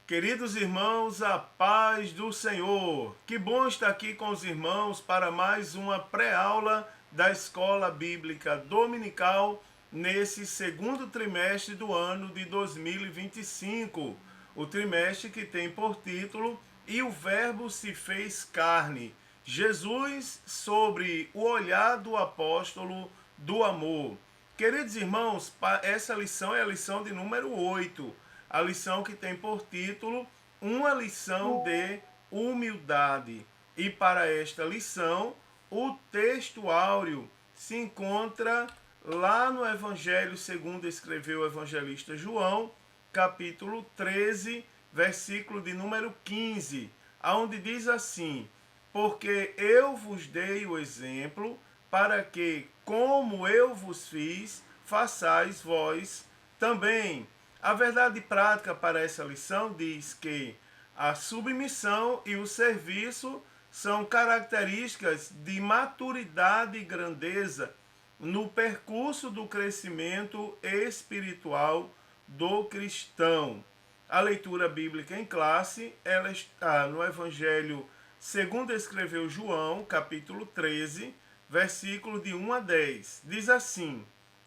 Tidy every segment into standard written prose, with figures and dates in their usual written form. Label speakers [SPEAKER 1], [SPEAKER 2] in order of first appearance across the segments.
[SPEAKER 1] Queridos irmãos, a paz do Senhor. Que bom estar aqui com os irmãos para mais uma pré-aula da Escola Bíblica Dominical nesse segundo trimestre do ano de 2025. O trimestre que tem por título E o Verbo se fez carne. Jesus sobre o olhar do apóstolo do amor. Queridos irmãos, essa lição é a lição de número 8, a lição que tem por título Uma lição de humildade. E para esta lição, o texto áureo se encontra lá no Evangelho segundo escreveu o evangelista João, capítulo 13, versículo de número 15, aonde diz assim: porque eu vos dei o exemplo para que, como eu vos fiz, façais vós também. A verdade prática para essa lição diz que a submissão e o serviço são características de maturidade e grandeza no percurso do crescimento espiritual do cristão. A leitura bíblica em classe, ela está no Evangelho segundo escreveu João, capítulo 13, versículo de 1 a 10. Diz assim: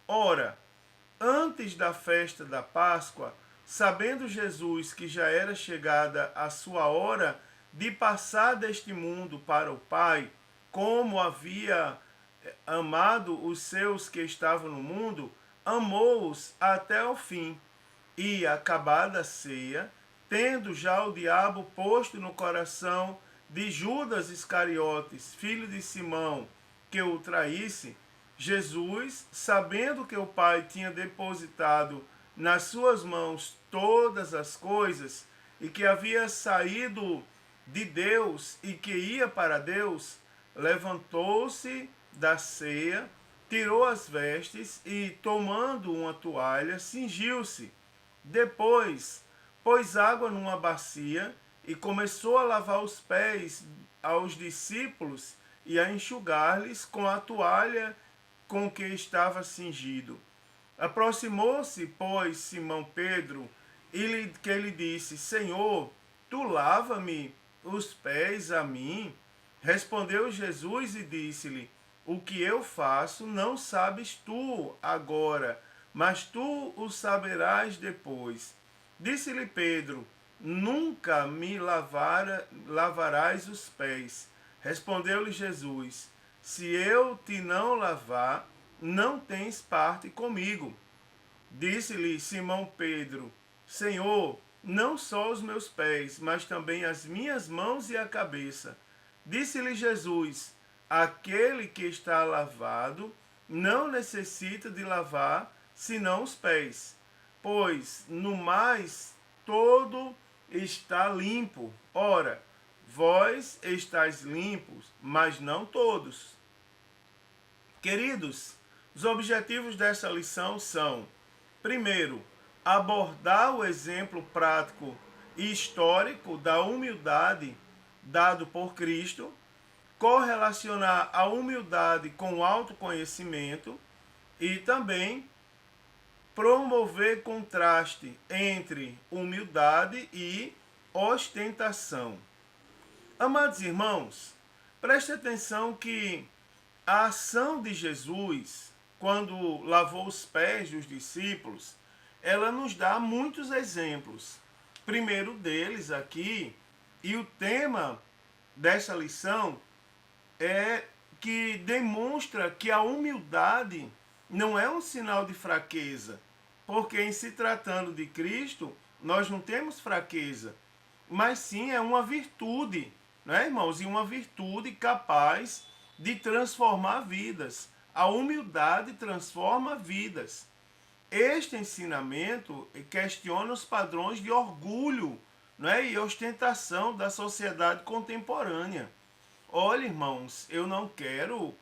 [SPEAKER 1] Ora, antes da festa da Páscoa, sabendo Jesus que já era chegada a sua hora de passar deste mundo para o Pai, como havia amado os seus que estavam no mundo, amou-os até o fim. E, acabada a ceia, tendo já o diabo posto no coração de Judas Iscariotes, filho de Simão, que o traísse, Jesus, sabendo que o Pai tinha depositado nas suas mãos todas as coisas e que havia saído de Deus e que ia para Deus, levantou-se da ceia, tirou as vestes e, tomando uma toalha, cingiu-se. Depois, pôs água numa bacia e começou a lavar os pés aos discípulos e a enxugar-lhes com a toalha com que estava cingido. Aproximou-se, pois, Simão Pedro, que lhe disse: Senhor, tu lava-me os pés a mim? Respondeu Jesus e disse-lhe: O que eu faço não sabes tu agora, mas tu o saberás depois. Disse-lhe Pedro: Nunca me lavarás os pés. Respondeu-lhe Jesus: Se eu te não lavar, não tens parte comigo. Disse-lhe Simão Pedro: Senhor, não só os meus pés, mas também as minhas mãos e a cabeça. Disse-lhe Jesus: Aquele que está lavado não necessita de lavar senão os pés, pois no mais todo está limpo. Ora, vós estáis limpos, mas não todos. Queridos, os objetivos dessa lição são: primeiro, abordar o exemplo prático e histórico da humildade dado por Cristo, correlacionar a humildade com o autoconhecimento e também promover contraste entre humildade e ostentação. Amados irmãos, preste atenção que a ação de Jesus, quando lavou os pés dos discípulos, ela nos dá muitos exemplos. Primeiro deles aqui, e o tema dessa lição é que demonstra que a humildade não é um sinal de fraqueza, porque em se tratando de Cristo, nós não temos fraqueza, mas sim é uma virtude, né, irmãos? E uma virtude capaz de transformar vidas. A humildade transforma vidas. Este ensinamento questiona os padrões de orgulho, né, e ostentação da sociedade contemporânea. Olha, irmãos, eu não quero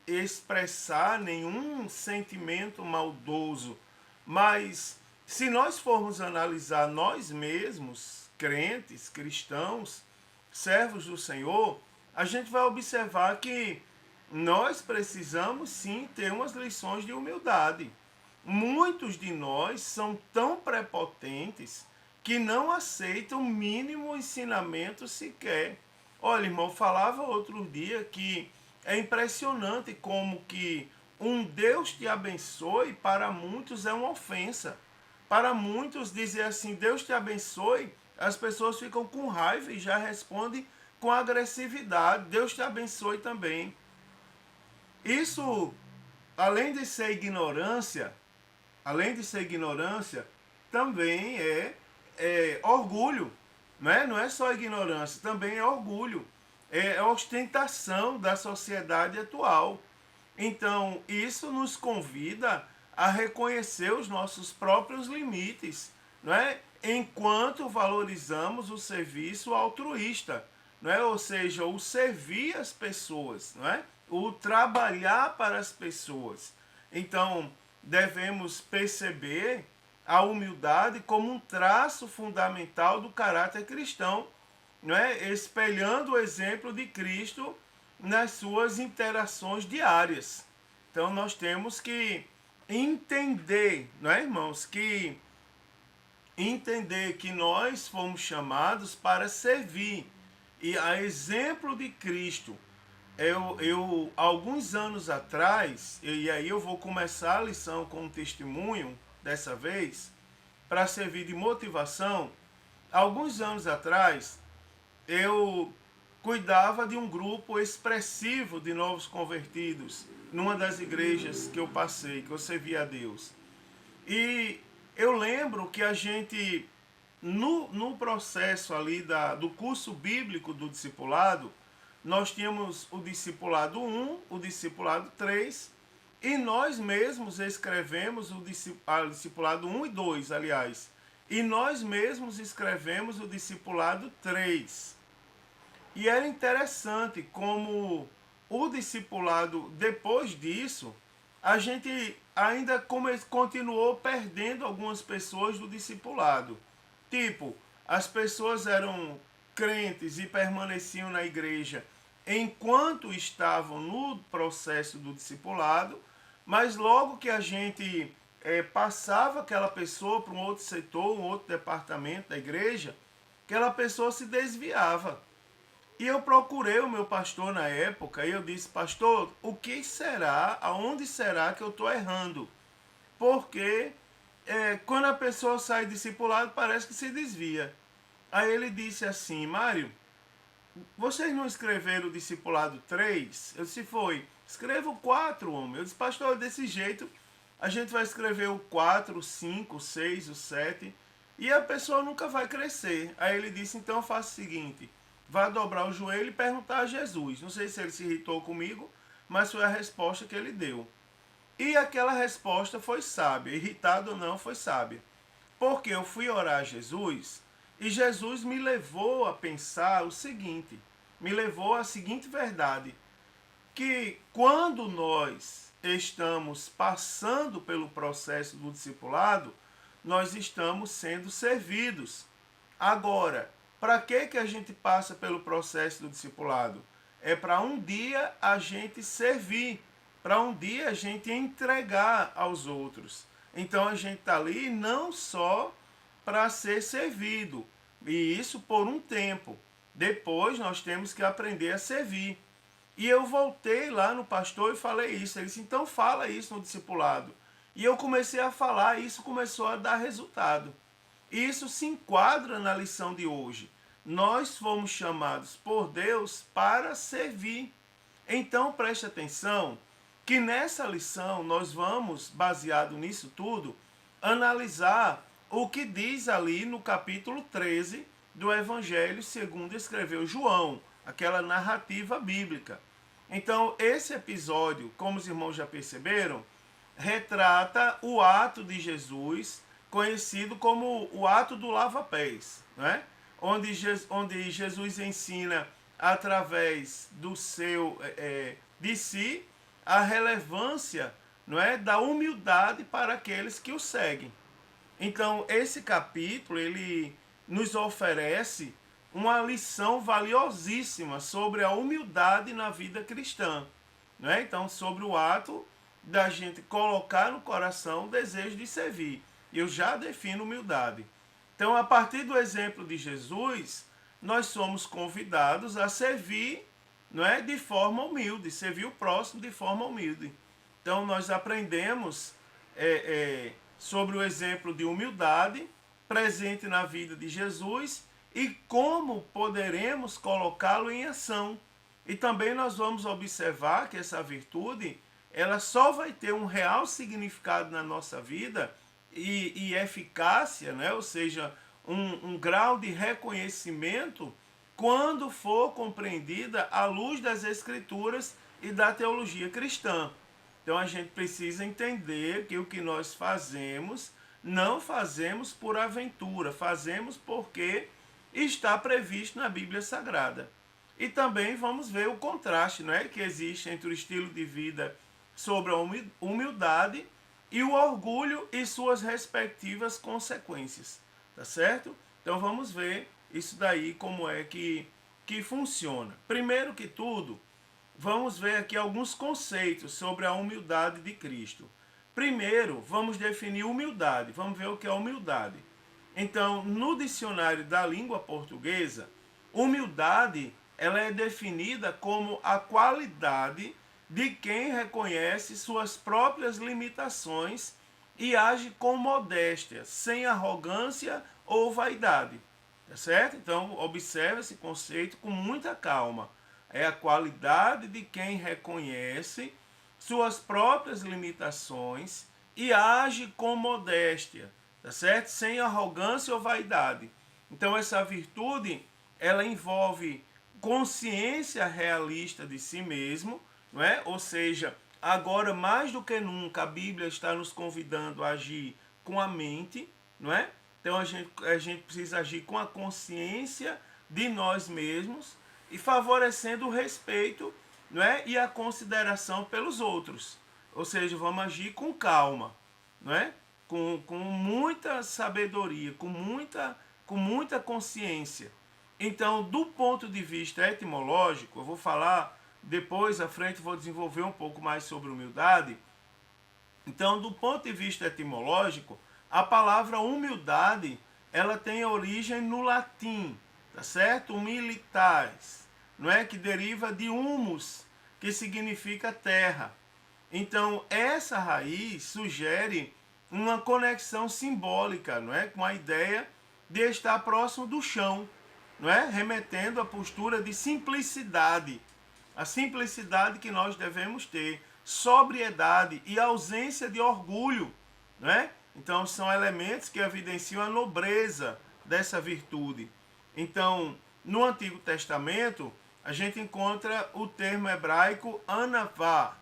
[SPEAKER 1] expressar nenhum sentimento maldoso, mas se nós formos analisar nós mesmos, crentes, cristãos, servos do Senhor, a gente vai observar que nós precisamos sim ter umas lições de humildade. Muitos de nós são tão prepotentes que não aceitam o mínimo ensinamento sequer. Olha, irmão, falava outro dia que é impressionante como que um Deus te abençoe, para muitos é uma ofensa. Para muitos dizer assim, Deus te abençoe, as pessoas ficam com raiva e já respondem com agressividade. Deus te abençoe também. Isso, além de ser ignorância, também é orgulho, né? Não é só ignorância, também é orgulho, é ostentação da sociedade atual. Então, isso nos convida a reconhecer os nossos próprios limites, não é? Enquanto valorizamos o serviço altruísta, não é? Ou seja, o servir as pessoas, não é? O trabalhar para as pessoas. Então, devemos perceber a humildade como um traço fundamental do caráter cristão, não é? Espelhando o exemplo de Cristo nas suas interações diárias. Então nós temos que entender, não é, irmãos, que entender que nós fomos chamados para servir. E a exemplo de Cristo, alguns anos atrás, e aí eu vou começar a lição com um testemunho dessa vez, para servir de motivação. Alguns anos atrás, eu cuidava de um grupo expressivo de novos convertidos numa das igrejas que eu passei, que eu servia a Deus. E eu lembro que a gente, no processo ali do curso bíblico do discipulado, nós tínhamos o discipulado 1, o discipulado 3, e nós mesmos escrevemos o discipulado 1 e 2, aliás. E nós mesmos escrevemos o discipulado 3. E era interessante como o discipulado, depois disso, a gente ainda continuou perdendo algumas pessoas do discipulado. Tipo, as pessoas eram crentes e permaneciam na igreja enquanto estavam no processo do discipulado, mas logo que a gente passava aquela pessoa para um outro setor, um outro departamento da igreja, aquela pessoa se desviava. E eu procurei o meu pastor na época e eu disse, pastor, o que será, aonde será que eu estou errando? Porque quando a pessoa sai discipulado parece que se desvia. Aí ele disse assim, Mário, vocês não escreveram o discipulado 3? Eu disse, foi. Escreva o 4, homem. Eu disse, pastor, desse jeito a gente vai escrever o 4, o 5, o 6, o 7 e a pessoa nunca vai crescer. Aí ele disse, então faça o seguinte, vá dobrar o joelho e perguntar a Jesus. Não sei se ele se irritou comigo, mas foi a resposta que ele deu. E aquela resposta foi sábia, irritado ou não, foi sábia. Porque eu fui orar a Jesus e Jesus me levou a pensar o seguinte, me levou à seguinte verdade, que quando nós estamos passando pelo processo do discipulado, nós estamos sendo servidos. Agora, para que a gente passa pelo processo do discipulado? É para um dia a gente servir, para um dia a gente entregar aos outros. Então a gente está ali não só para ser servido, e isso por um tempo. Depois nós temos que aprender a servir. E eu voltei lá no pastor e falei isso. Ele disse, então fala isso no discipulado. E eu comecei a falar e isso começou a dar resultado. Isso se enquadra na lição de hoje. Nós fomos chamados por Deus para servir. Então preste atenção que nessa lição nós vamos, baseado nisso tudo, analisar o que diz ali no capítulo 13 do Evangelho segundo escreveu João, aquela narrativa bíblica. Então esse episódio, como os irmãos já perceberam, retrata o ato de Jesus, conhecido como o ato do lava-pés, né? onde Jesus ensina através do de si a relevância, não é, da humildade para aqueles que o seguem. Então esse capítulo ele nos oferece uma lição valiosíssima sobre a humildade na vida cristã, não é? Então sobre o ato da gente colocar no coração o desejo de servir. Eu já defino humildade. Então, a partir do exemplo de Jesus, nós somos convidados a servir, não é, de forma humilde, servir o próximo de forma humilde. Então, nós aprendemos sobre o exemplo de humildade presente na vida de Jesus e como poderemos colocá-lo em ação. E também nós vamos observar que essa virtude, ela só vai ter um real significado na nossa vida e eficácia, né? Ou seja, um grau de reconhecimento quando for compreendida à luz das Escrituras e da teologia cristã. Então a gente precisa entender que o que nós fazemos, não fazemos por aventura, fazemos porque está previsto na Bíblia Sagrada. E também vamos ver o contraste, não é, que existe entre o estilo de vida sobre a humildade e o orgulho e suas respectivas consequências, tá certo? Então vamos ver isso daí como é que funciona. Primeiro que tudo, vamos ver aqui alguns conceitos sobre a humildade de Cristo. Primeiro, vamos definir humildade. Vamos ver o que é humildade. Então, no dicionário da língua portuguesa, humildade ela é definida como a qualidade de quem reconhece suas próprias limitações e age com modéstia, sem arrogância ou vaidade. Tá certo? Então, observe esse conceito com muita calma. É a qualidade de quem reconhece suas próprias limitações e age com modéstia, tá certo? Sem arrogância ou vaidade. Então, essa virtude, ela envolve consciência realista de si mesmo, não é? Ou seja, agora mais do que nunca a Bíblia está nos convidando a agir com a mente, não é? Então a gente precisa agir com a consciência de nós mesmos e favorecendo o respeito, não é? E a consideração pelos outros. Ou seja, vamos agir com calma, não é? Com muita sabedoria, com muita consciência. Então, do ponto de vista etimológico, eu vou falar depois à frente, vou desenvolver um pouco mais sobre humildade. Então, do ponto de vista etimológico, a palavra humildade, ela tem origem no latim, tá certo? Humilitas, não é? Que deriva de humus, que significa terra. Então, essa raiz sugere uma conexão simbólica, não é? Com a ideia de estar próximo do chão, não é? Remetendo à postura de simplicidade, a simplicidade que nós devemos ter, sobriedade e ausência de orgulho, não é? Então são elementos que evidenciam a nobreza dessa virtude. Então, no Antigo Testamento, a gente encontra o termo hebraico anavá,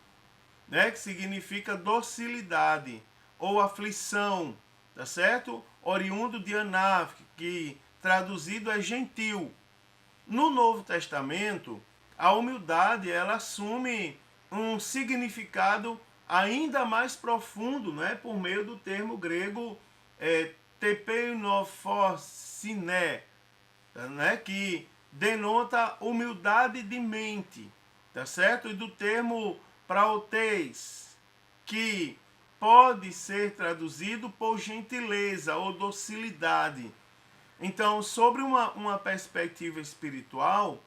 [SPEAKER 1] né, que significa docilidade ou aflição, tá certo? Oriundo de anav, que traduzido é gentil. No Novo Testamento, a humildade ela assume um significado ainda mais profundo, né, por meio do termo grego tepeinosphosine, né, que denota humildade de mente, tá certo? E do termo praoteis, que pode ser traduzido por gentileza ou docilidade. Então, sobre uma perspectiva espiritual,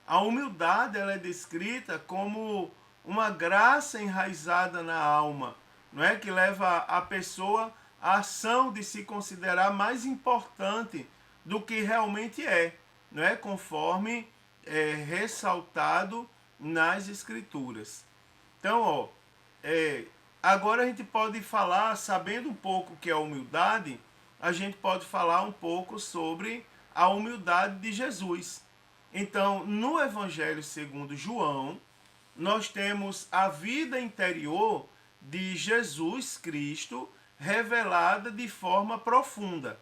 [SPEAKER 1] a humildade ela é descrita como uma graça enraizada na alma, não é, que leva a pessoa à ação de se considerar mais importante do que realmente é, não é, conforme ressaltado nas Escrituras. Então, agora a gente pode falar, sabendo um pouco o que é a humildade, a gente pode falar um pouco sobre a humildade de Jesus. Então, no Evangelho segundo João, nós temos a vida interior de Jesus Cristo revelada de forma profunda.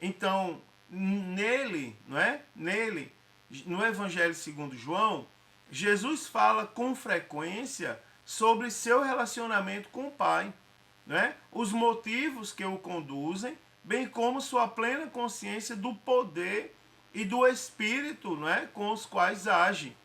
[SPEAKER 1] Então, nele, não é? Nele, no Evangelho segundo João, Jesus fala com frequência sobre seu relacionamento com o Pai, não é? Os motivos que o conduzem, bem como sua plena consciência do poder e do espírito, não é, com os quais age.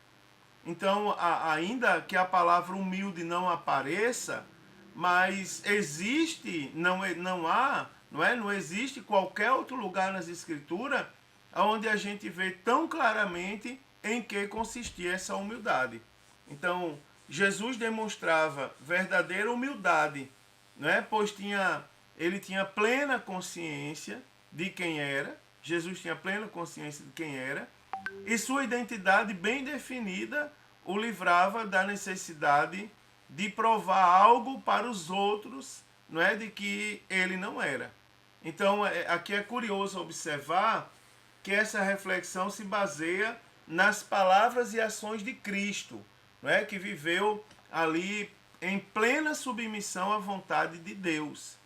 [SPEAKER 1] Então, ainda que a palavra humilde não apareça, mas existe, não há não é? Não existe qualquer outro lugar nas Escrituras onde a gente vê tão claramente em que consistia essa humildade. Então, Jesus demonstrava verdadeira humildade, não é? Pois ele tinha plena consciência de quem era, Jesus tinha plena consciência de quem era, e sua identidade bem definida o livrava da necessidade de provar algo para os outros, não é, de que ele não era. Então, aqui é curioso observar que essa reflexão se baseia nas palavras e ações de Cristo, não é, que viveu ali em plena submissão à vontade de Deus.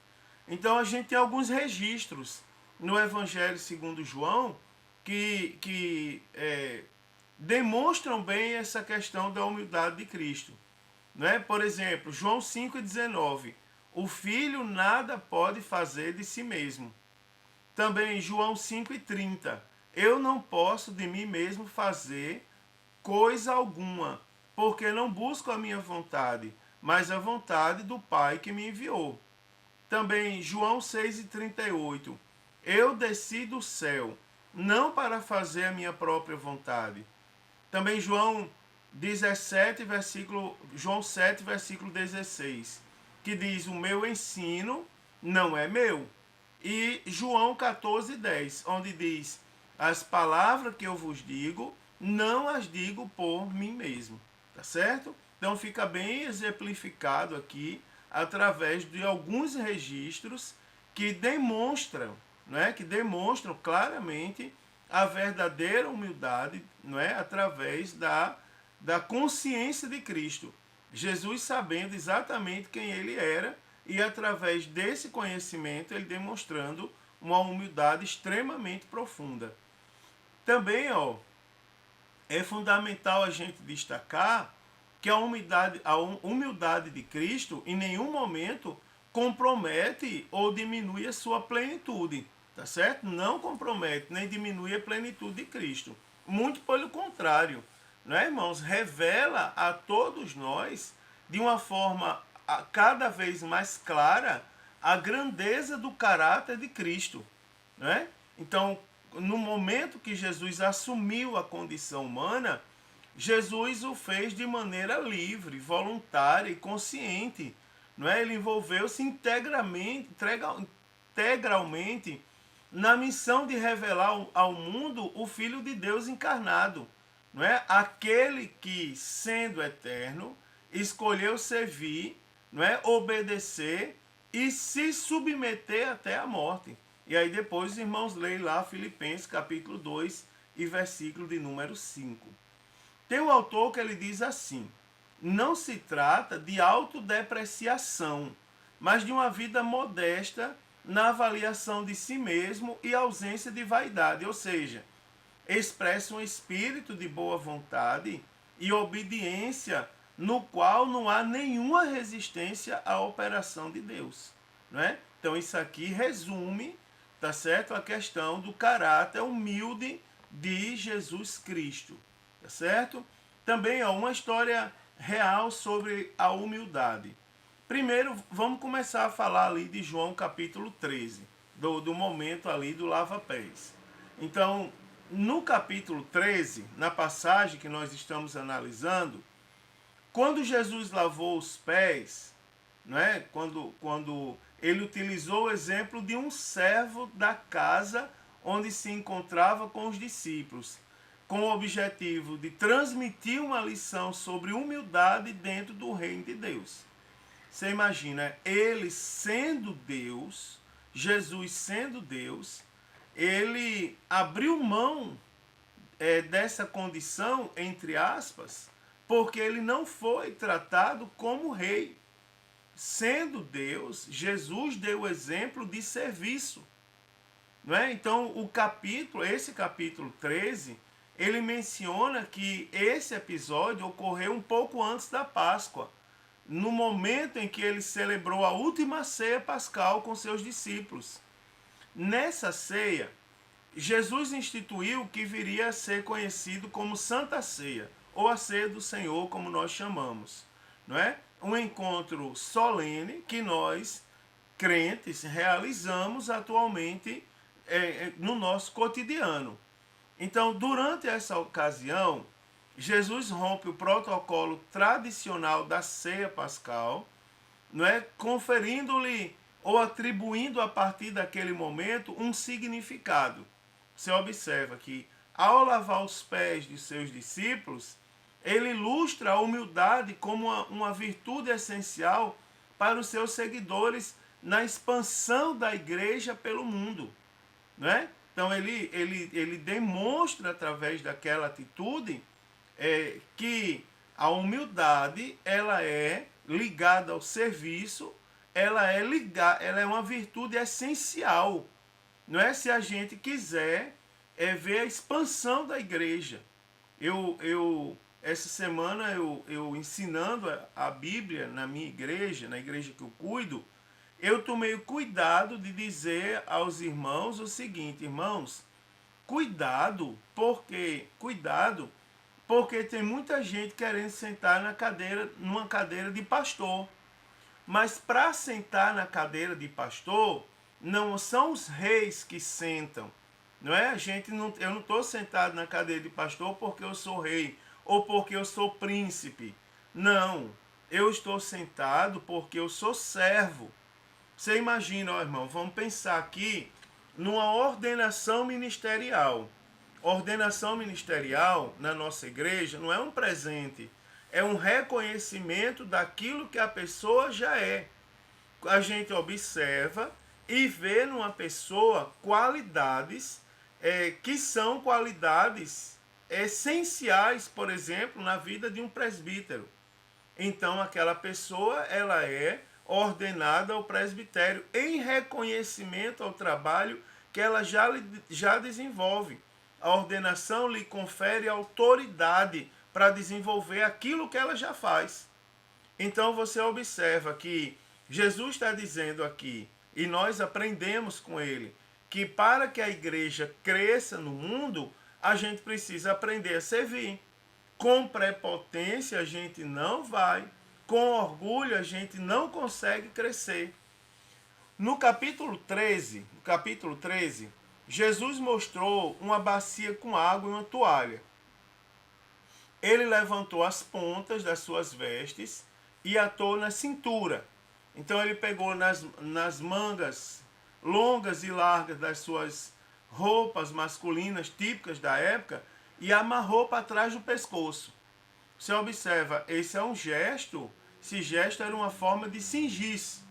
[SPEAKER 1] Então, a gente tem alguns registros no Evangelho segundo João que demonstram bem essa questão da humildade de Cristo. Né? Por exemplo, João 5,19. O filho nada pode fazer de si mesmo. Também João 5,30. Eu não posso de mim mesmo fazer coisa alguma, porque não busco a minha vontade, mas a vontade do Pai que me enviou. Também João 6,38. Eu desci do céu, não para fazer a minha própria vontade. Também João 7, versículo 16, que diz, o meu ensino não é meu. E João 14,10, onde diz, as palavras que eu vos digo, não as digo por mim mesmo. Tá certo? Então fica bem exemplificado aqui, através de alguns registros que demonstram, né, que demonstram claramente a verdadeira humildade, não é, através da consciência de Cristo. Jesus sabendo exatamente quem ele era e através desse conhecimento ele demonstrando uma humildade extremamente profunda. Também, é fundamental a gente destacar que a humildade de Cristo em nenhum momento compromete ou diminui a sua plenitude, tá certo? Não compromete nem diminui a plenitude de Cristo. Muito pelo contrário, né, irmãos? Revela a todos nós, de uma forma cada vez mais clara, a grandeza do caráter de Cristo, né? Então, no momento que Jesus assumiu a condição humana, Jesus o fez de maneira livre, voluntária e consciente. Não é? Ele envolveu-se integralmente na missão de revelar ao mundo o Filho de Deus encarnado. Não é? Aquele que, sendo eterno, escolheu servir, não é? Obedecer e se submeter até a morte. E aí depois os irmãos leem lá Filipenses capítulo 2 e versículo de número 5. Tem um autor que ele diz assim, não se trata de autodepreciação, mas de uma vida modesta na avaliação de si mesmo e ausência de vaidade, ou seja, expressa um espírito de boa vontade e obediência no qual não há nenhuma resistência à operação de Deus. Não é? Então isso aqui resume, tá certo, a questão do caráter humilde de Jesus Cristo. Tá certo? Também há uma história real sobre a humildade. Primeiro, vamos começar a falar ali de João capítulo 13, do momento ali do lava-pés. Então, no capítulo 13, na passagem que nós estamos analisando, quando Jesus lavou os pés, né, quando ele utilizou o exemplo de um servo da casa onde se encontrava com os discípulos, com o objetivo de transmitir uma lição sobre humildade dentro do reino de Deus. Você imagina, ele sendo Deus, Jesus sendo Deus, ele abriu mão dessa condição, entre aspas, porque ele não foi tratado como rei. Sendo Deus, Jesus deu o exemplo de serviço. Não é? Então, esse capítulo 13, ele menciona que esse episódio ocorreu um pouco antes da Páscoa, no momento em que ele celebrou a última ceia pascal com seus discípulos. Nessa ceia, Jesus instituiu o que viria a ser conhecido como Santa Ceia, ou a Ceia do Senhor, como nós chamamos. Não é? Um encontro solene que nós crentes realizamos atualmente no nosso cotidiano. Então, durante essa ocasião, Jesus rompe o protocolo tradicional da ceia pascal, não é? Conferindo-lhe ou atribuindo a partir daquele momento um significado. Você observa que, ao lavar os pés de seus discípulos, ele ilustra a humildade como uma virtude essencial para os seus seguidores na expansão da igreja pelo mundo, né? Então ele demonstra através daquela atitude que a humildade ela é ligada ao serviço, ela é uma virtude essencial, não é? Se a gente quiser ver a expansão da igreja. Essa semana eu ensinando a Bíblia na minha igreja, na igreja que eu cuido, eu tomei o cuidado de dizer aos irmãos o seguinte: irmãos, porque tem muita gente querendo sentar numa cadeira de pastor. Mas para sentar na cadeira de pastor, não são os reis que sentam. Não é? Eu não estou sentado na cadeira de pastor porque eu sou rei ou porque eu sou príncipe. Não. Eu estou sentado porque eu sou servo. Você imagina, ó, irmão, vamos pensar aqui numa ordenação ministerial. Ordenação ministerial na nossa igreja não é um presente, é um reconhecimento daquilo que a pessoa já é. A gente observa e vê numa pessoa qualidades que são qualidades essenciais, por exemplo, na vida de um presbítero. Então aquela pessoa ela é ordenada ao presbitério em reconhecimento ao trabalho que ela já desenvolve. A ordenação lhe confere autoridade para desenvolver aquilo que ela já faz. Então você observa que Jesus está dizendo aqui, e nós aprendemos com ele, que para que a igreja cresça no mundo, a gente precisa aprender a servir. Com prepotência a gente não vai, com orgulho a gente não consegue crescer. No capítulo 13, Jesus mostrou uma bacia com água e uma toalha. Ele levantou as pontas das suas vestes e atou na cintura. Então ele pegou nas mangas longas e largas das suas roupas masculinas típicas da época e amarrou para trás do pescoço. Você observa, esse é um gesto, esse gesto era uma forma de cingir-se,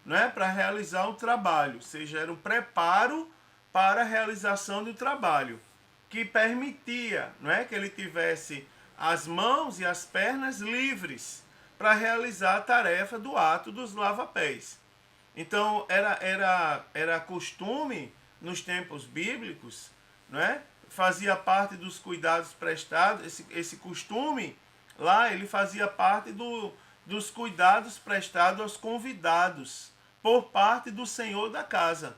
[SPEAKER 1] não é? Para realizar um trabalho, ou seja, era um preparo para a realização do trabalho, que permitia, não é, que ele tivesse as mãos e as pernas livres para realizar a tarefa do ato dos lava-pés. Então era costume nos tempos bíblicos, não é? Fazia parte dos cuidados prestados, esse costume lá ele fazia parte dos cuidados prestados aos convidados por parte do senhor da casa.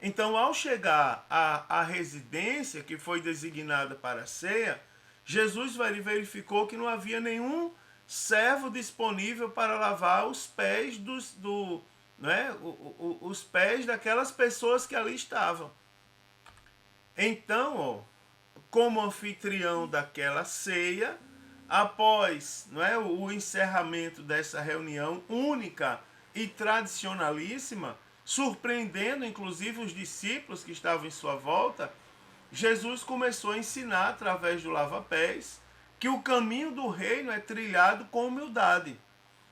[SPEAKER 1] Então, ao chegar à residência que foi designada para a ceia, Jesus verificou que não havia nenhum servo disponível para lavar os pés os pés daquelas pessoas que ali estavam. Então, ó, como anfitrião daquela ceia, após o encerramento dessa reunião única e tradicionalíssima, surpreendendo inclusive os discípulos que estavam em sua volta, Jesus começou a ensinar através do lava-pés que o caminho do reino é trilhado com humildade.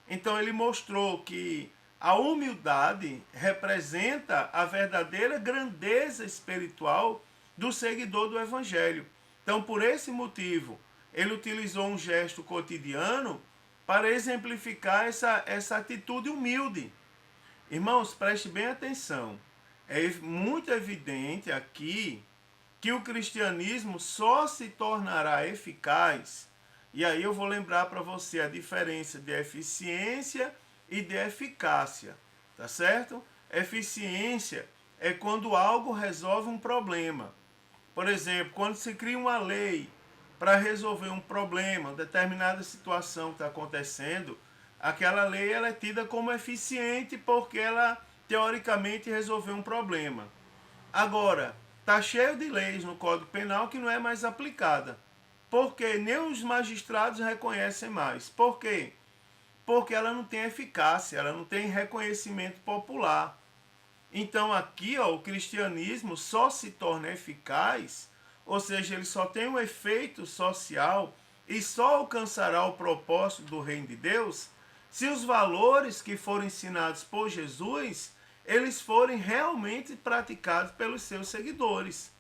[SPEAKER 1] Então ele mostrou que a humildade representa a verdadeira grandeza espiritual do seguidor do evangelho. Então, por esse motivo, ele utilizou um gesto cotidiano para exemplificar essa atitude humilde. Irmãos, preste bem atenção. É muito evidente aqui que o cristianismo só se tornará eficaz, e aí eu vou lembrar para você a diferença de eficiência e de eficácia, tá certo? Eficiência é quando algo resolve um problema. Por exemplo, quando se cria uma lei para resolver um problema, uma determinada situação que está acontecendo, aquela lei ela é tida como eficiente porque ela teoricamente resolver um problema. Agora, está cheio de leis no Código Penal que não é mais aplicada. Porque nem os magistrados reconhecem mais. Por quê? Porque ela não tem eficácia, ela não tem reconhecimento popular. Então aqui, ó, o cristianismo só se torna eficaz, ou seja, ele só tem um efeito social e só alcançará o propósito do reino de Deus se os valores que foram ensinados por Jesus, eles forem realmente praticados pelos seus seguidores.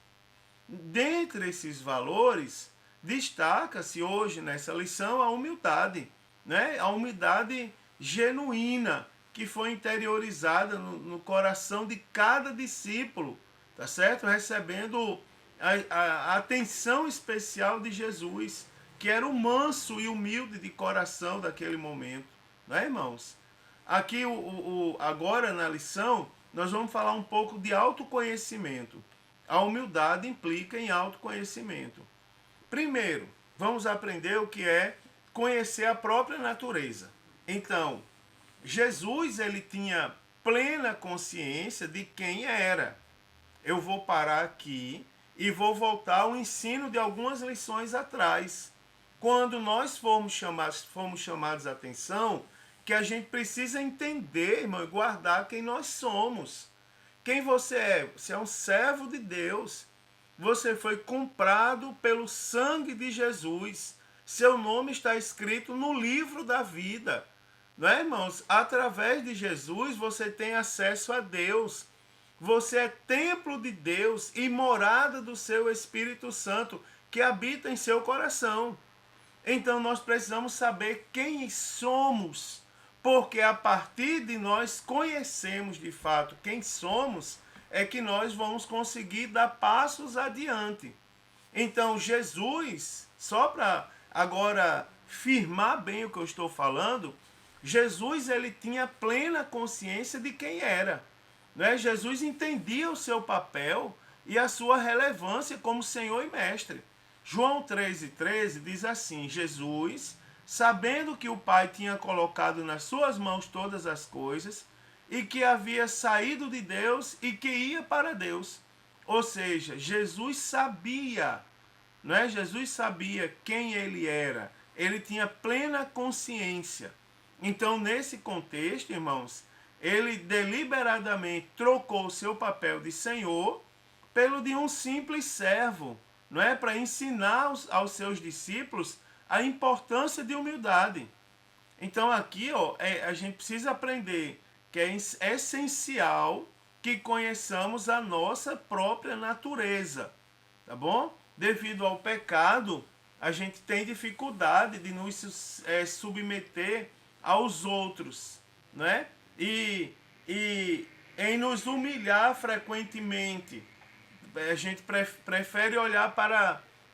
[SPEAKER 1] Dentre esses valores, destaca-se hoje nessa lição a humildade, né? A humildade genuína que foi interiorizada no coração de cada discípulo, tá certo? Recebendo a atenção especial de Jesus, que era o manso e humilde de coração daquele momento, né, irmãos? Aqui, agora na lição, nós vamos falar um pouco de autoconhecimento. A humildade implica em autoconhecimento. Primeiro, vamos aprender o que é conhecer a própria natureza. Então, Jesus, ele tinha plena consciência de quem era. Eu vou parar aqui e vou voltar ao ensino de algumas lições atrás. Quando nós fomos chamados a atenção, que a gente precisa entender, irmão, e guardar quem nós somos. Quem você é? Você é um servo de Deus. Você foi comprado pelo sangue de Jesus. Seu nome está escrito no livro da vida. Não é, irmãos? Através de Jesus você tem acesso a Deus. Você é templo de Deus e morada do seu Espírito Santo que habita em seu coração. Então nós precisamos saber quem somos, porque a partir de nós conhecemos de fato quem somos, é que nós vamos conseguir dar passos adiante. Então Jesus, só para agora firmar bem o que eu estou falando, Jesus ele tinha plena consciência de quem era. Né? Jesus entendia o seu papel e a sua relevância como Senhor e Mestre. João 3,13 diz assim: Jesus, sabendo que o Pai tinha colocado nas suas mãos todas as coisas, e que havia saído de Deus e que ia para Deus. Ou seja, Jesus sabia, não é? Jesus sabia quem ele era. Ele tinha plena consciência. Então, nesse contexto, irmãos, ele deliberadamente trocou o seu papel de Senhor pelo de um simples servo, não é? Para ensinar aos seus discípulos a importância de humildade. Então aqui, ó, a gente precisa aprender que é essencial que conheçamos a nossa própria natureza, tá bom? Devido ao pecado, a gente tem dificuldade de nos submeter aos outros, né? E em nos humilhar frequentemente. A gente prefere olhar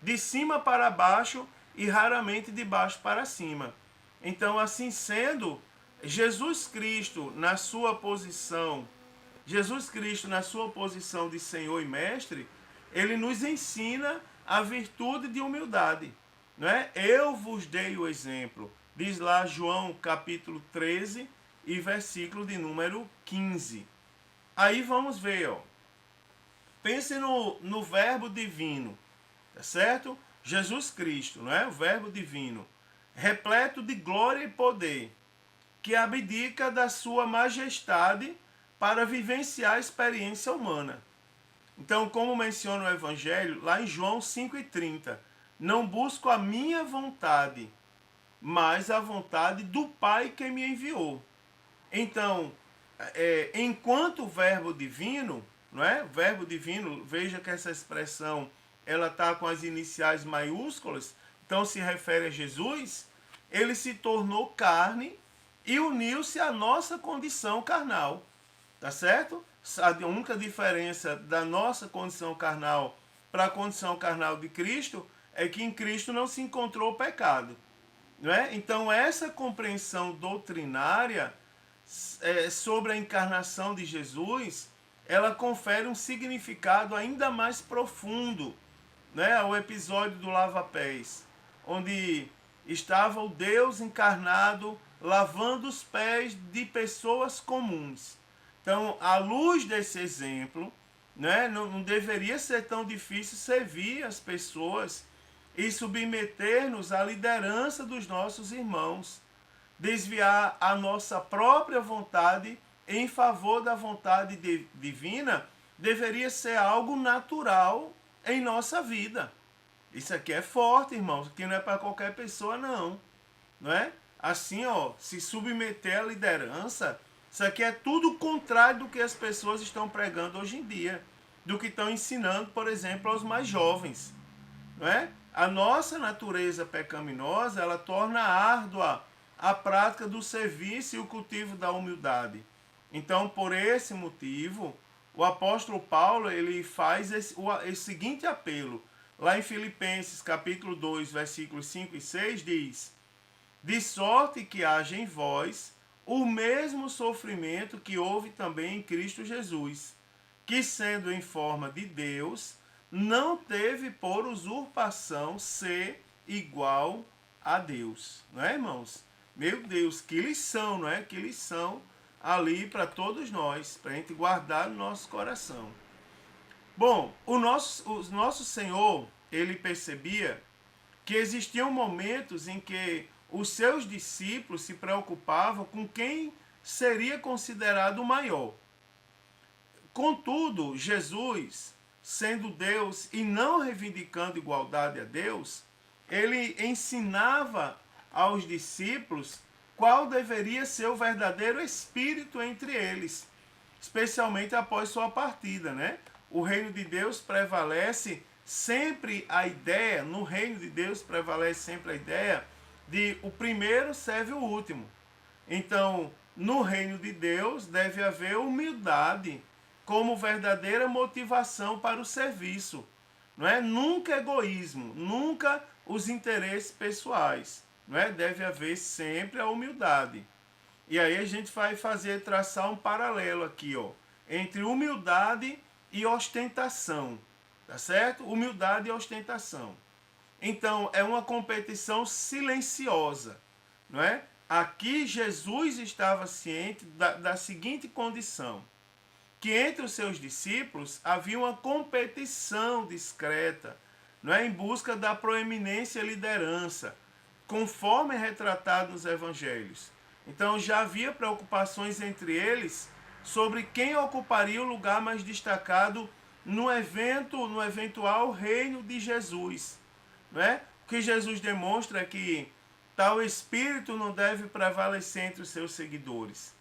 [SPEAKER 1] de cima para baixo e raramente de baixo para cima. Então, assim sendo, Jesus Cristo na sua posição de Senhor e Mestre, ele nos ensina a virtude de humildade, não é? Eu vos dei o exemplo, diz lá João capítulo 13 e versículo de número 15. Aí vamos ver, ó. Pense no verbo divino, tá certo? Jesus Cristo, não é? O verbo divino, repleto de glória e poder, que abdica da sua majestade para vivenciar a experiência humana. Então, como menciona o Evangelho, lá em João 5,30, não busco a minha vontade, mas a vontade do Pai que me enviou. Então, enquanto verbo divino, não é? Verbo divino, veja que essa expressão ela está com as iniciais maiúsculas, então se refere a Jesus, ele se tornou carne e uniu-se à nossa condição carnal, tá certo? A única diferença da nossa condição carnal para a condição carnal de Cristo é que em Cristo não se encontrou o pecado, não é? Então essa compreensão doutrinária sobre a encarnação de Jesus, ela confere um significado ainda mais profundo, né, ao episódio do lava-pés, onde estava o Deus encarnado lavando os pés de pessoas comuns. Então, à luz desse exemplo, né, não deveria ser tão difícil servir as pessoas e submeter-nos à liderança dos nossos irmãos, desviar a nossa própria vontade em favor da vontade divina deveria ser algo natural em nossa vida. Isso aqui é forte, irmãos, que não é para qualquer pessoa, não é? Assim, ó, se submeter à liderança, isso aqui é tudo o contrário do que as pessoas estão pregando hoje em dia, do que estão ensinando, por exemplo, aos mais jovens, não é? A nossa natureza pecaminosa, ela torna árdua a prática do serviço e o cultivo da humildade. Então, por esse motivo, o apóstolo Paulo, ele faz esse seguinte apelo. Lá em Filipenses, capítulo 2, versículos 5 e 6, diz: de sorte que haja em vós o mesmo sofrimento que houve também em Cristo Jesus, que sendo em forma de Deus, não teve por usurpação ser igual a Deus. Não é, irmãos? Meu Deus, que lição, não é? Que lição ali para todos nós, para a gente guardar no nosso coração. Bom, o nosso Senhor, ele percebia que existiam momentos em que os seus discípulos se preocupavam com quem seria considerado o maior. Contudo, Jesus, sendo Deus e não reivindicando igualdade a Deus, ele ensinava aos discípulos qual deveria ser o verdadeiro espírito entre eles, especialmente após sua partida, né? O reino de Deus prevalece sempre a ideia, no reino de Deus prevalece sempre a ideia de o primeiro serve o último. Então, no reino de Deus deve haver humildade como verdadeira motivação para o serviço. Não é? Nunca egoísmo, nunca os interesses pessoais. Não é? Deve haver sempre a humildade. E aí a gente vai traçar um paralelo aqui, ó, entre humildade e ostentação. Tá certo? Humildade e ostentação. Então, é uma competição silenciosa, não é? Aqui Jesus estava ciente da seguinte condição, que entre os seus discípulos havia uma competição discreta, não é? Em busca da proeminência e liderança, conforme é retratado nos evangelhos. Então já havia preocupações entre eles sobre quem ocuparia o lugar mais destacado no eventual reino de Jesus. Não é? O que Jesus demonstra é que tal espírito não deve prevalecer entre os seus seguidores.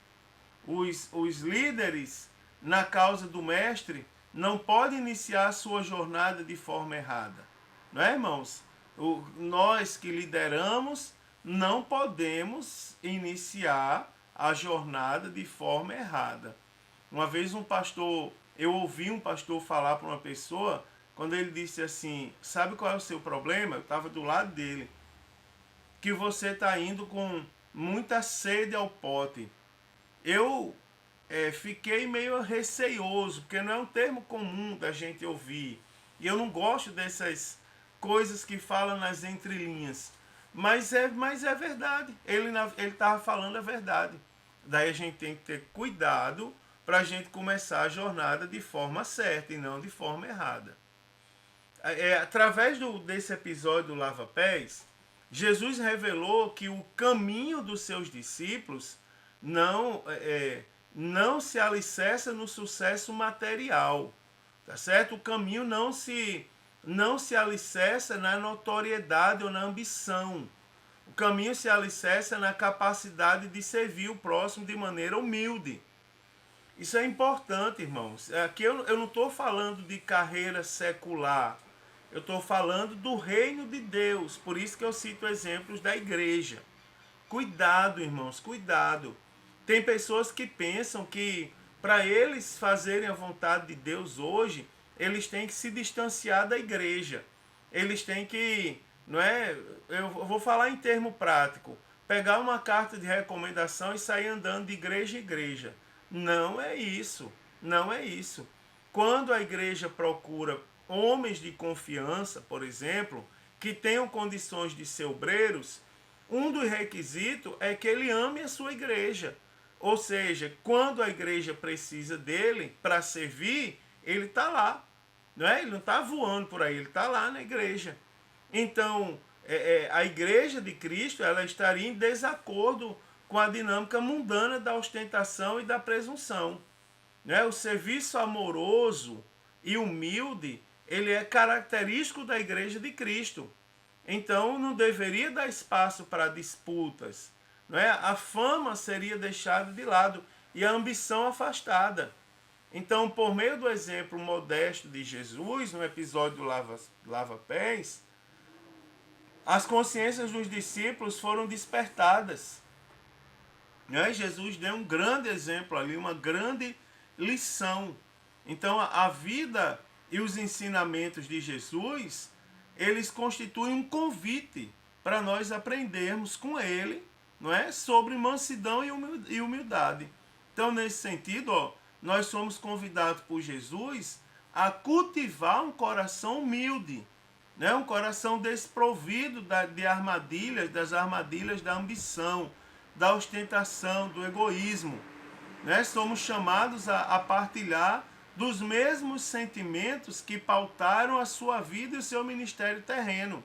[SPEAKER 1] Os líderes na causa do mestre não podem iniciar a sua jornada de forma errada. Não é, irmãos? Nós que lideramos não podemos iniciar a jornada de forma errada. Uma vez eu ouvi um pastor falar para uma pessoa, quando ele disse assim, sabe qual é o seu problema? Eu estava do lado dele. Que você está indo com muita sede ao pote. Eu fiquei meio receioso, porque não é um termo comum da gente ouvir. E eu não gosto dessas coisas que falam nas entrelinhas. Mas é verdade. Ele estava falando a verdade. Daí a gente tem que ter cuidado para a gente começar a jornada de forma certa e não de forma errada. Através desse episódio do Lava Pés, Jesus revelou que o caminho dos seus discípulos não se alicerça no sucesso material, tá certo? O caminho não se alicerça na notoriedade ou na ambição. O caminho se alicerça na capacidade de servir o próximo de maneira humilde. Isso é importante, irmãos. Aqui eu não estou falando de carreira secular. Eu estou falando do reino de Deus. Por isso que eu cito exemplos da igreja. Cuidado, irmãos, cuidado. Tem pessoas que pensam que para eles fazerem a vontade de Deus hoje, eles têm que se distanciar da igreja. Eles têm que, não é? Eu vou falar em termo prático. Pegar uma carta de recomendação e sair andando de igreja em igreja. Não é isso. Não é isso. Quando a igreja procura homens de confiança, por exemplo, que tenham condições de ser obreiros, um dos requisitos é que ele ame a sua igreja. Ou seja, quando a igreja precisa dele para servir, ele está lá. Não é? Ele não está voando por aí, ele está lá na igreja. Então, a igreja de Cristo, ela estaria em desacordo com a dinâmica mundana da ostentação e da presunção. Né? O serviço amoroso e humilde, ele é característico da igreja de Cristo. Então, não deveria dar espaço para disputas. Não é? A fama seria deixada de lado e a ambição afastada. Então, por meio do exemplo modesto de Jesus, no episódio do lava-pés, as consciências dos discípulos foram despertadas. Né? Jesus deu um grande exemplo ali, uma grande lição. Então, a vida e os ensinamentos de Jesus, eles constituem um convite para nós aprendermos com ele, não é, sobre mansidão e humildade. Então, nesse sentido, ó, nós somos convidados por Jesus a cultivar um coração humilde, né? Um coração desprovido de armadilhas, das armadilhas da ambição, da ostentação, do egoísmo. Né? Somos chamados a partilhar dos mesmos sentimentos que pautaram a sua vida e o seu ministério terreno.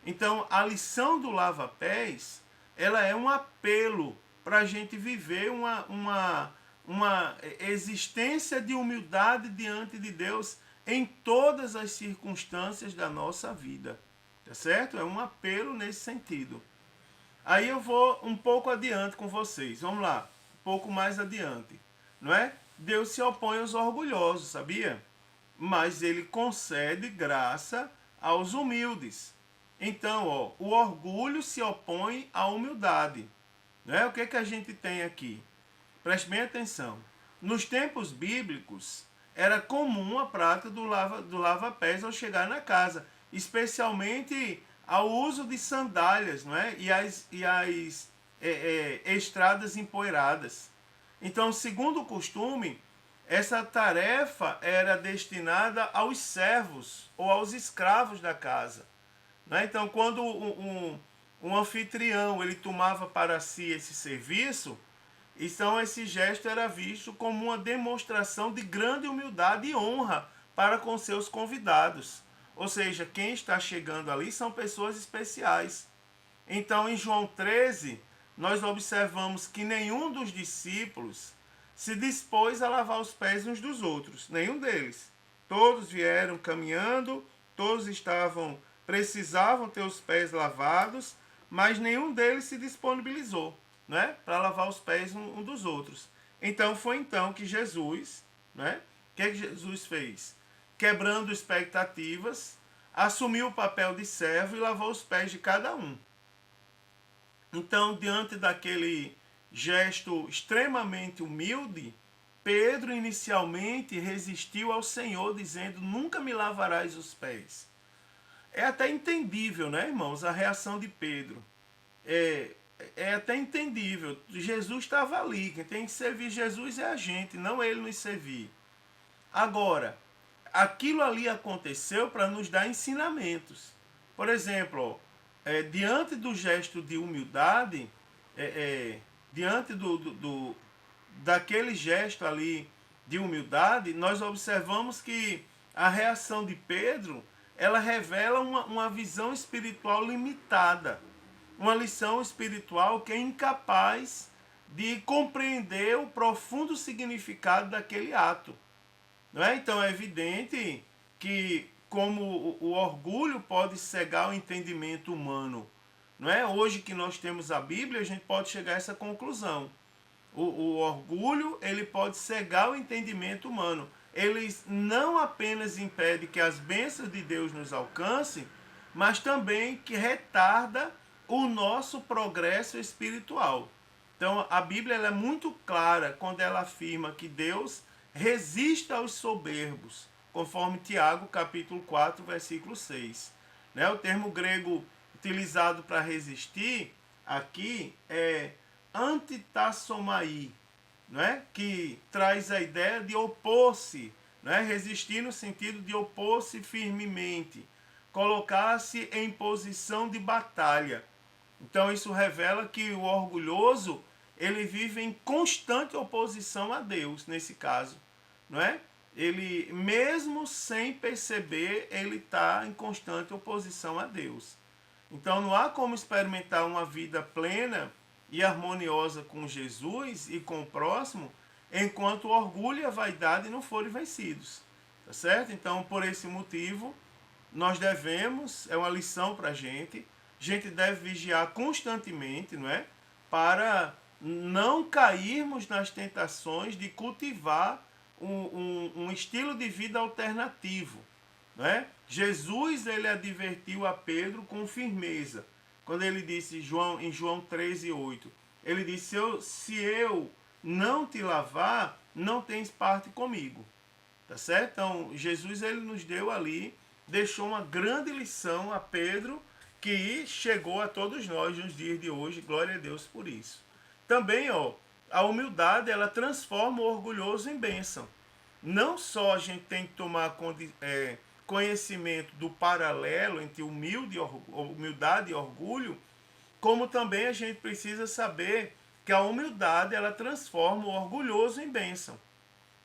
[SPEAKER 1] Então, a lição do lava-pés, ela é um apelo para a gente viver uma existência de humildade diante de Deus em todas as circunstâncias da nossa vida. Tá certo? É um apelo nesse sentido. Aí eu vou um pouco adiante com vocês. Vamos lá, um pouco mais adiante. Não é? Deus se opõe aos orgulhosos, sabia? Mas ele concede graça aos humildes. Então, ó, o orgulho se opõe à humildade. Não é? O que, que a gente tem aqui? Preste bem atenção. Nos tempos bíblicos, era comum a prática do lava-pés ao chegar na casa, especialmente ao uso de sandálias, não é? E as estradas empoeiradas. Então, segundo o costume, essa tarefa era destinada aos servos ou aos escravos da casa. Né? Então, quando um anfitrião ele tomava para si esse serviço, então esse gesto era visto como uma demonstração de grande humildade e honra para com seus convidados. Ou seja, quem está chegando ali são pessoas especiais. Então, em João 13, nós observamos que nenhum dos discípulos se dispôs a lavar os pés uns dos outros. Nenhum deles. Todos vieram caminhando, todos precisavam ter os pés lavados, mas nenhum deles se disponibilizou, né, para lavar os pés um dos outros. Então foi então que Jesus, né, o que é que Jesus fez? Quebrando expectativas, assumiu o papel de servo e lavou os pés de cada um. Então, diante daquele gesto extremamente humilde, Pedro inicialmente resistiu ao Senhor, dizendo: nunca me lavarás os pés. É até entendível, né, irmãos, a reação de Pedro. É até entendível. Jesus estava ali. Quem tem que servir Jesus é a gente, não ele nos servir. Agora, aquilo ali aconteceu para nos dar ensinamentos. Por exemplo, diante do gesto de humildade, diante daquele gesto ali de humildade, nós observamos que a reação de Pedro, ela revela uma visão espiritual limitada. Uma lição espiritual que é incapaz de compreender o profundo significado daquele ato. Não é? Então é evidente que como o orgulho pode cegar o entendimento humano. Não é? Hoje que nós temos a Bíblia, a gente pode chegar a essa conclusão. O orgulho ele pode cegar o entendimento humano. Ele não apenas impede que as bênçãos de Deus nos alcancem, mas também que retarda o nosso progresso espiritual. Então a Bíblia ela é muito clara quando ela afirma que Deus resiste aos soberbos, conforme Tiago capítulo 4, versículo 6. Né? O termo grego utilizado para resistir aqui é antitassomai, não é? Que traz a ideia de opor-se, não é? Resistir no sentido de opor-se firmemente, colocar-se em posição de batalha. Então isso revela que o orgulhoso ele vive em constante oposição a Deus, nesse caso, não é? Ele, mesmo sem perceber, ele está em constante oposição a Deus. Então não há como experimentar uma vida plena e harmoniosa com Jesus e com o próximo enquanto o orgulho e a vaidade não forem vencidos. Tá certo? Então, por esse motivo, nós devemos, é uma lição para a gente deve vigiar constantemente, não é? Para não cairmos nas tentações de cultivar um estilo de vida alternativo, né? Jesus, ele advertiu a Pedro com firmeza, quando ele disse em João 13:8, ele disse, se eu não te lavar, não tens parte comigo. Tá certo? Então, Jesus, ele nos deu ali, deixou uma grande lição a Pedro, que chegou a todos nós nos dias de hoje, glória a Deus por isso. Também, ó, a humildade, ela transforma o orgulhoso em bênção. Não só a gente tem que tomar conhecimento do paralelo entre humildade e orgulho, como também a gente precisa saber que a humildade, ela transforma o orgulhoso em bênção.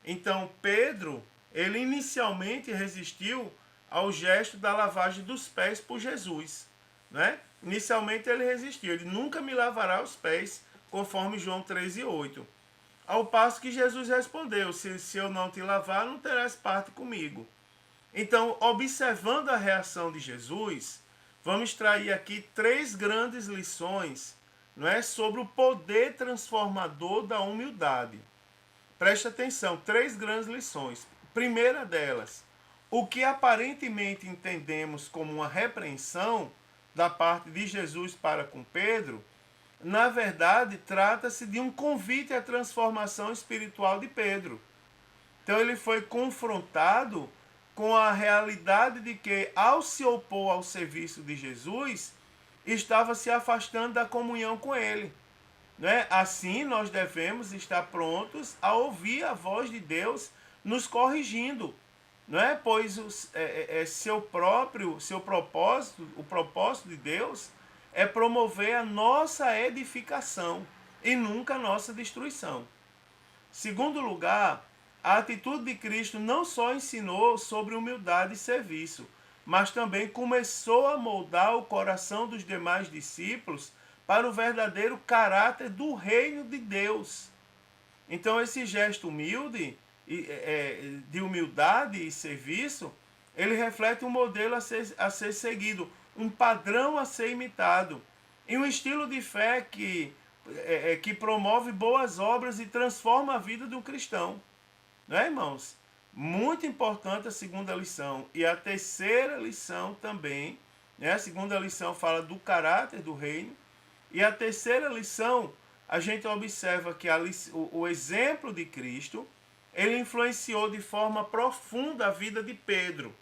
[SPEAKER 1] Então, Pedro, ele inicialmente resistiu ao gesto da lavagem dos pés por Jesus, né? Inicialmente ele resistiu, ele nunca me lavará os pés, conforme João 13:8. Ao passo que Jesus respondeu, se eu não te lavar, não terás parte comigo. Então, observando a reação de Jesus, vamos extrair aqui 3 grandes lições, não é, sobre o poder transformador da humildade. Preste atenção, 3 grandes lições. Primeira delas, o que aparentemente entendemos como uma repreensão da parte de Jesus para com Pedro, na verdade, trata-se de um convite à transformação espiritual de Pedro. Então ele foi confrontado com a realidade de que, ao se opor ao serviço de Jesus, estava se afastando da comunhão com ele. Né? Assim, nós devemos estar prontos a ouvir a voz de Deus nos corrigindo, não é? Pois seu propósito, o propósito de Deus é promover a nossa edificação e nunca a nossa destruição. Segundo lugar, a atitude de Cristo não só ensinou sobre humildade e serviço, mas também começou a moldar o coração dos demais discípulos para o verdadeiro caráter do reino de Deus. Então esse gesto humilde, de humildade e serviço, ele reflete um modelo a ser seguido, um padrão a ser imitado, e um estilo de fé que promove boas obras e transforma a vida do cristão. Não é, irmãos? Muito importante a segunda lição. E a terceira lição também, né? A segunda lição fala do caráter do reino. E a terceira lição, a gente observa que o exemplo de Cristo, ele influenciou de forma profunda a vida de Pedro,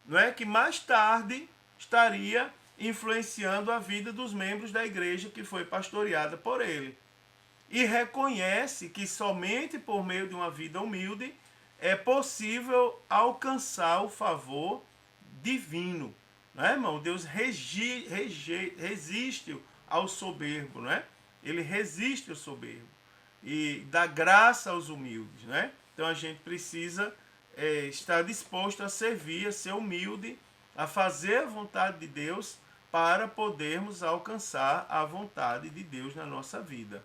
[SPEAKER 1] não é? Que mais tarde estaria influenciando a vida dos membros da igreja que foi pastoreada por ele. E reconhece que somente por meio de uma vida humilde é possível alcançar o favor divino. Não é, irmão? Deus resiste ao soberbo, não é? Ele resiste ao soberbo e dá graça aos humildes, né? Então a gente precisa estar disposto a servir, a ser humilde, a fazer a vontade de Deus para podermos alcançar a vontade de Deus na nossa vida.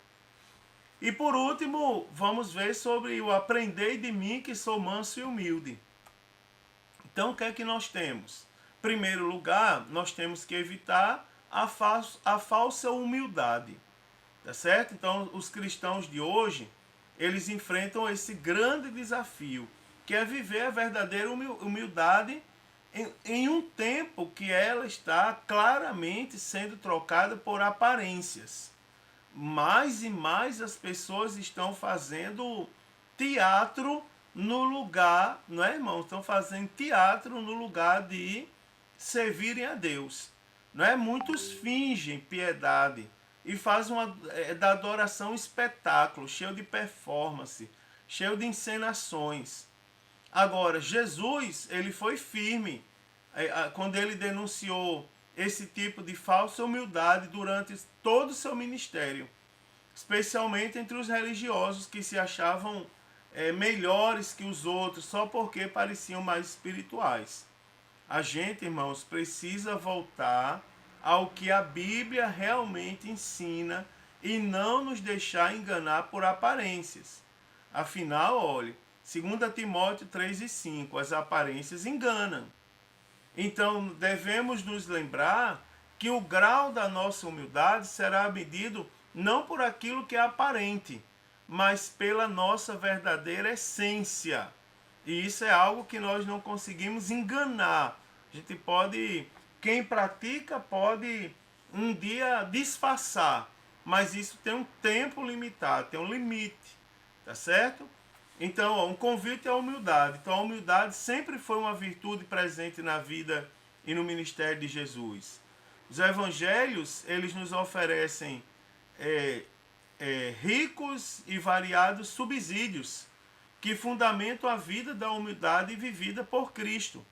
[SPEAKER 1] E por último, vamos ver sobre o aprendei de mim que sou manso e humilde. Então o que é que nós temos? Em primeiro lugar, nós temos que evitar a falsa humildade. Tá certo? Então os cristãos de hoje, eles enfrentam esse grande desafio, que é viver a verdadeira humildade em um tempo que ela está claramente sendo trocada por aparências. Mais e mais as pessoas estão fazendo teatro no lugar, não é, irmão? Estão fazendo teatro no lugar de servirem a Deus. Não é? Muitos fingem piedade e fazem da adoração um espetáculo, cheio de performance, cheio de encenações. Agora, Jesus, ele foi firme quando ele denunciou esse tipo de falsa humildade durante todo o seu ministério. especialmente entre os religiosos que se achavam melhores que os outros só porque pareciam mais espirituais. A gente, irmãos, precisa voltar ao que a Bíblia realmente ensina e não nos deixar enganar por aparências. Afinal, olhe, 2 Timóteo 3:5, as aparências enganam. Então, devemos nos lembrar que o grau da nossa humildade será medido não por aquilo que é aparente, mas pela nossa verdadeira essência. E isso é algo que nós não conseguimos enganar. A gente pode, quem pratica pode um dia disfarçar, mas isso tem um tempo limitado, tem um limite, tá certo? Então, ó, um convite à humildade. Então, a humildade sempre foi uma virtude presente na vida e no ministério de Jesus. Os evangelhos, eles nos oferecem ricos e variados subsídios que fundamentam a vida da humildade vivida por Cristo.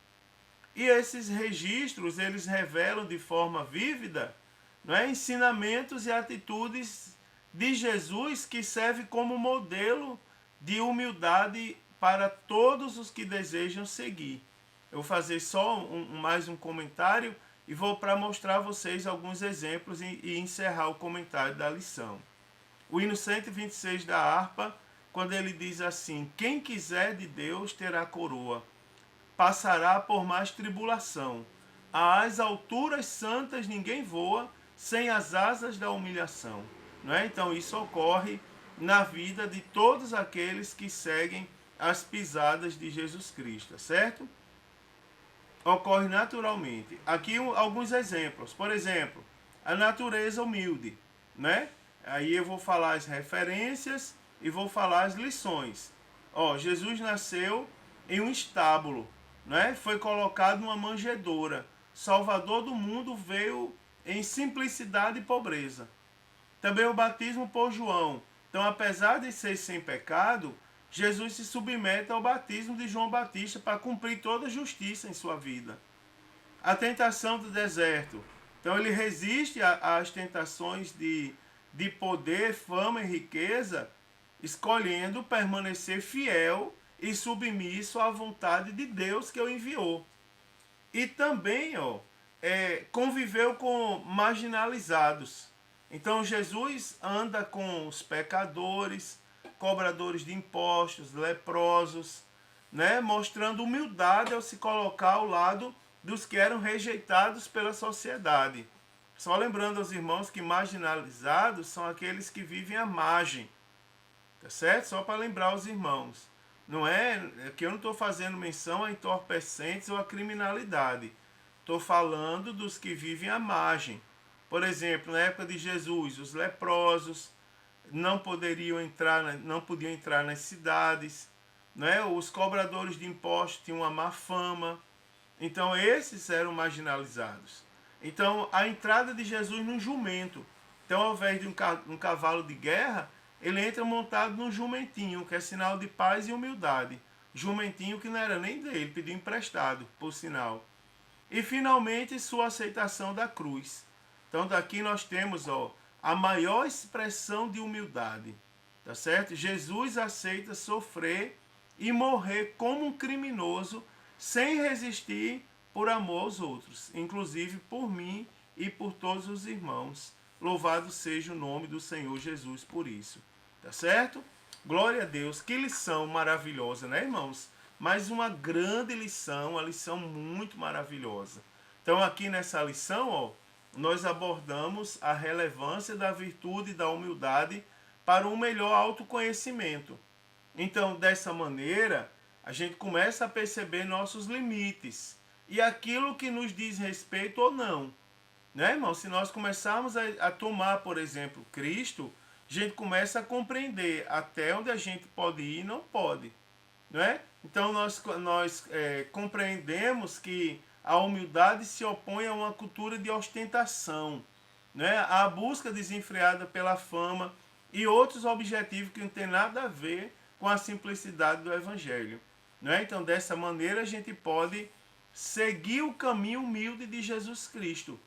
[SPEAKER 1] E esses registros, eles revelam de forma vívida, não é, ensinamentos e atitudes de Jesus que serve como modelo de humildade para todos os que desejam seguir. Eu vou fazer só mais um comentário e vou para mostrar a vocês alguns exemplos e encerrar o comentário da lição. O hino 126 da harpa, quando ele diz assim: quem quiser de Deus terá coroa, passará por mais tribulação. Às alturas santas ninguém voa sem as asas da humilhação. Não é? Então isso ocorre na vida de todos aqueles que seguem as pisadas de Jesus Cristo, certo? Ocorre naturalmente. Aqui alguns exemplos. Por exemplo, a natureza humilde, né? Aí eu vou falar as referências e vou falar as lições. Ó, Jesus nasceu em um estábulo, né? Foi colocado numa manjedoura. Salvador do mundo veio em simplicidade e pobreza. Também o batismo por João. Então, apesar de ser sem pecado, Jesus se submete ao batismo de João Batista para cumprir toda a justiça em sua vida. A tentação do deserto. Então, ele resiste às tentações de poder, fama e riqueza, escolhendo permanecer fiel e submisso à vontade de Deus que o enviou. E também conviveu com marginalizados. Então Jesus anda com os pecadores, cobradores de impostos, leprosos, né? Mostrando humildade ao se colocar ao lado dos que eram rejeitados pela sociedade. Só lembrando aos irmãos que marginalizados são aqueles que vivem à margem, tá certo? Só para lembrar aos irmãos. Não é que eu não estou fazendo menção a entorpecentes ou a criminalidade. Estou falando dos que vivem à margem. Por exemplo, na época de Jesus, os leprosos não podiam entrar nas cidades, né? Os cobradores de impostos tinham uma má fama. Então esses eram marginalizados. Então a entrada de Jesus num jumento. Então ao invés de um cavalo de guerra, ele entra montado num jumentinho, que é sinal de paz e humildade. Jumentinho que não era nem dele, pediu emprestado, por sinal. E finalmente sua aceitação da cruz. Então daqui nós temos a maior expressão de humildade, tá certo? Jesus aceita sofrer e morrer como um criminoso, sem resistir por amor aos outros, inclusive por mim e por todos os irmãos. Louvado seja o nome do Senhor Jesus por isso, tá certo? Glória a Deus, que lição maravilhosa, né, irmãos? Mais uma grande lição, uma lição muito maravilhosa. Então aqui nessa lição, nós abordamos a relevância da virtude e da humildade para um melhor autoconhecimento. Então, dessa maneira, a gente começa a perceber nossos limites e aquilo que nos diz respeito ou não. Né, irmão? Se nós começarmos a tomar, por exemplo, Cristo, a gente começa a compreender até onde a gente pode ir e não pode. Né? Então, nós compreendemos que a humildade se opõe a uma cultura de ostentação, né? A busca desenfreada pela fama e outros objetivos que não tem nada a ver com a simplicidade do Evangelho. Né? Então, dessa maneira, a gente pode seguir o caminho humilde de Jesus Cristo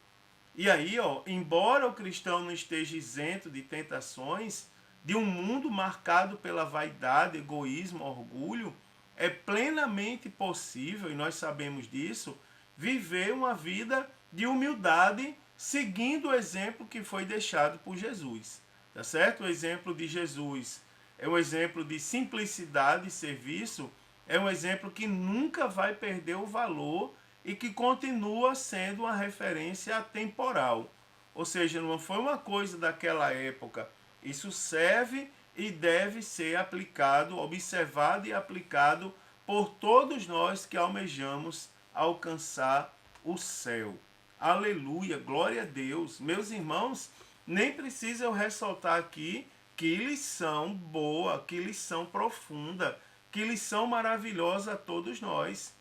[SPEAKER 1] E aí, ó, embora o cristão não esteja isento de tentações, de um mundo marcado pela vaidade, egoísmo, orgulho, é plenamente possível, e nós sabemos disso, viver uma vida de humildade, seguindo o exemplo que foi deixado por Jesus. Tá certo? O exemplo de Jesus é um exemplo de simplicidade e serviço, é um exemplo que nunca vai perder o valor e que continua sendo uma referência atemporal. Ou seja, não foi uma coisa daquela época. Isso serve e deve ser aplicado, observado e aplicado por todos nós que almejamos alcançar o céu. Aleluia, glória a Deus. Meus irmãos, nem precisa eu ressaltar aqui que lição boa, que lição profunda, que lição maravilhosa a todos nós.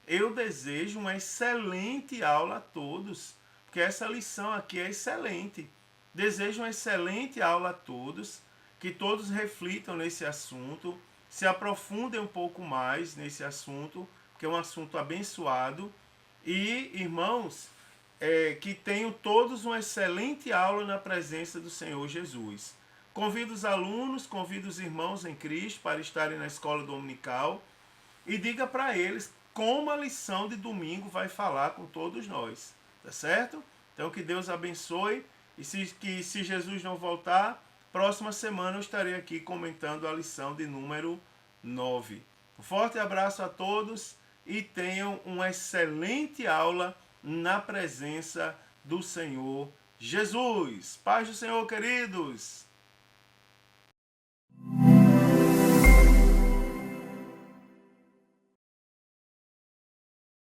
[SPEAKER 1] Eu desejo uma excelente aula a todos, porque essa lição aqui é excelente. Desejo uma excelente aula a todos, que todos reflitam nesse assunto, se aprofundem um pouco mais nesse assunto, que é um assunto abençoado. E, irmãos, que tenham todos uma excelente aula na presença do Senhor Jesus. Convido os alunos, convido os irmãos em Cristo para estarem na escola dominical e diga para eles como a lição de domingo vai falar com todos nós, tá certo? Então que Deus abençoe e se Jesus não voltar, próxima semana eu estarei aqui comentando a lição de número 9. Um forte abraço a todos e tenham uma excelente aula na presença do Senhor Jesus. Paz do Senhor, queridos!